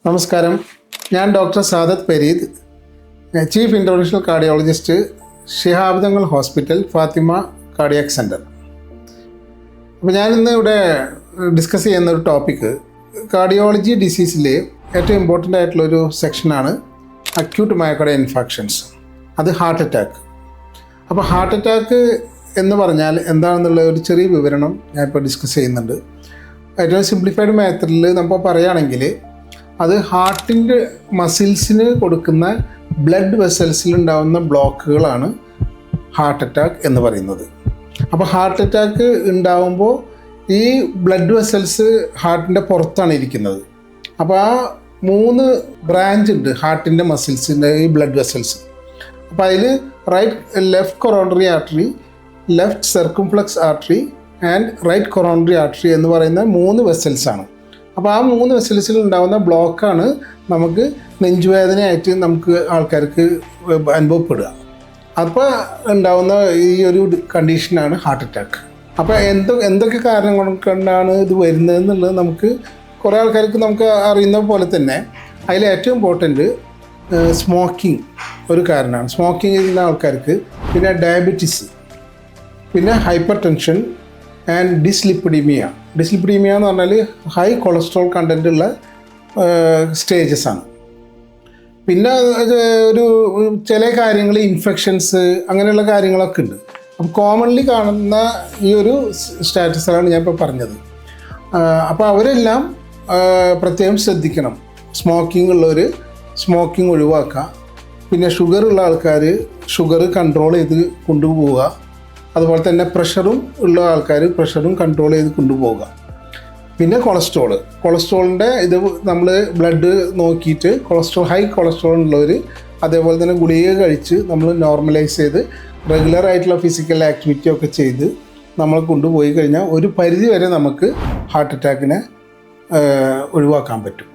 നമസ്കാരം, ഞാൻ doctor Sadath Pareed, chief interventional cardiologist, Shihab hospital, Fathima cardiac centre. അപ്പോൾ ഞാനിന്ന് ഇവിടെ ഡിസ്കസ് ചെയ്യുന്ന ഒരു ടോപ്പിക്ക് കാർഡിയോളജി ഡിസീസിലെ ഏറ്റവും ഇമ്പോർട്ടൻ്റ് ആയിട്ടുള്ളൊരു സെക്ഷനാണ് അക്യൂട്ട് മയോകാർഡിയൽ ഇൻഫാക്ഷൻസ്, അത് ഹാർട്ട് അറ്റാക്ക്. അപ്പോൾ ഹാർട്ട് അറ്റാക്ക് എന്ന് പറഞ്ഞാൽ എന്താണെന്നുള്ള ഒരു ചെറിയ വിവരണം ഞാൻ ഇപ്പോൾ ഡിസ്കസ് ചെയ്യുന്നുണ്ട്. ഏറ്റവും സിംപ്ലിഫൈഡ് മെത്തേഡിൽ നമ്മൾ പറയുകയാണെങ്കിൽ അത് ഹാർട്ടിൻ്റെ മസിൽസിന് കൊടുക്കുന്ന ബ്ലഡ് വെസൽസിലുണ്ടാകുന്ന ബ്ലോക്കുകളാണ് ഹാർട്ട് അറ്റാക്ക് എന്ന് പറയുന്നത്. അപ്പോൾ ഹാർട്ട് അറ്റാക്ക് ഉണ്ടാകുമ്പോൾ ഈ ബ്ലഡ് വെസൽസ് ഹാർട്ടിൻ്റെ പുറത്താണ് ഇരിക്കുന്നത്. അപ്പോൾ ആ 3 ബ്രാഞ്ച് ഉണ്ട് ഹാർട്ടിൻ്റെ മസിൽസിൻ്റെ ഈ ബ്ലഡ് വെസൽസ്. അപ്പോൾ അതിൽ left coronary artery, left circumflex artery and right coronary artery എന്ന് പറയുന്ന 3 വെസൽസാണ്. അപ്പോൾ ആ 3 വെസൽസിൽ ഉണ്ടാകുന്ന ബ്ലോക്കാണ് നമുക്ക് നെഞ്ചുവേദനയായിട്ട് നമുക്ക് ആൾക്കാർക്ക് അനുഭവപ്പെടുക. അപ്പോൾ ഉണ്ടാകുന്ന ഈ ഒരു കണ്ടീഷനാണ് ഹാർട്ട് അറ്റാക്ക്. അപ്പോൾ എന്തൊക്കെ കാരണങ്ങൾ കൊണ്ടാണ് ഇത് വരുന്നതെന്നുള്ളത് നമുക്ക് കുറേ ആൾക്കാർക്ക് നമുക്ക് അറിയുന്ന പോലെ തന്നെ അതിൽ ഏറ്റവും ഇമ്പോർട്ടൻറ്റ് സ്മോക്കിംഗ് ഒരു കാരണമാണ്. സ്മോക്കിംഗ് ചെയ്യുന്ന ആൾക്കാർക്ക്, പിന്നെ ഡയബറ്റീസ്, പിന്നെ hyper tension and dyslipidaemia. Dyslipidaemia എന്ന് പറഞ്ഞാൽ ഹൈ കൊളസ്ട്രോൾ കണ്ടൻ്റ് ഉള്ള സ്റ്റേജസ് ആണ്. പിന്നെ ഒരു ചില കാര്യങ്ങൾ ഇൻഫെക്ഷൻസ് അങ്ങനെയുള്ള കാര്യങ്ങളൊക്കെ ഉണ്ട്. അപ്പോൾ കോമൺലി കാണുന്ന ഈ ഒരു സ്റ്റാറ്റസാണ് ഞാൻ ഇപ്പോൾ പറഞ്ഞത്. അപ്പോൾ അവരെല്ലാം പ്രത്യേകം ശ്രദ്ധിക്കണം. സ്മോക്കിംഗ് ഉള്ളവർ സ്മോക്കിംഗ് ഒഴിവാക്കുക. പിന്നെ ഷുഗർ ഉള്ള ആൾക്കാർ ഷുഗർ കൺട്രോൾ ചെയ്ത് കൊണ്ടുപോവുക. അതുപോലെ തന്നെ പ്രഷറും ഉള്ള ആൾക്കാർ പ്രഷറും കൺട്രോൾ ചെയ്ത് കൊണ്ടുപോവുക. പിന്നെ കൊളസ്ട്രോളിൻ്റെ ഇത് നമ്മൾ ബ്ലഡ് നോക്കിയിട്ട് ഹൈ കൊളസ്ട്രോൾ ഉള്ളവർ അതേപോലെ തന്നെ ഗുളിക കഴിച്ച് നമ്മൾ നോർമലൈസ് ചെയ്ത് റെഗുലർ ആയിട്ടുള്ള ഫിസിക്കൽ ആക്ടിവിറ്റി ഒക്കെ ചെയ്ത് നമ്മൾ കൊണ്ടുപോയി കഴിഞ്ഞാൽ ഒരു പരിധി വരെ നമുക്ക് ഹാർട്ട് അറ്റാക്കിനെ ഒഴിവാക്കാൻ പറ്റും.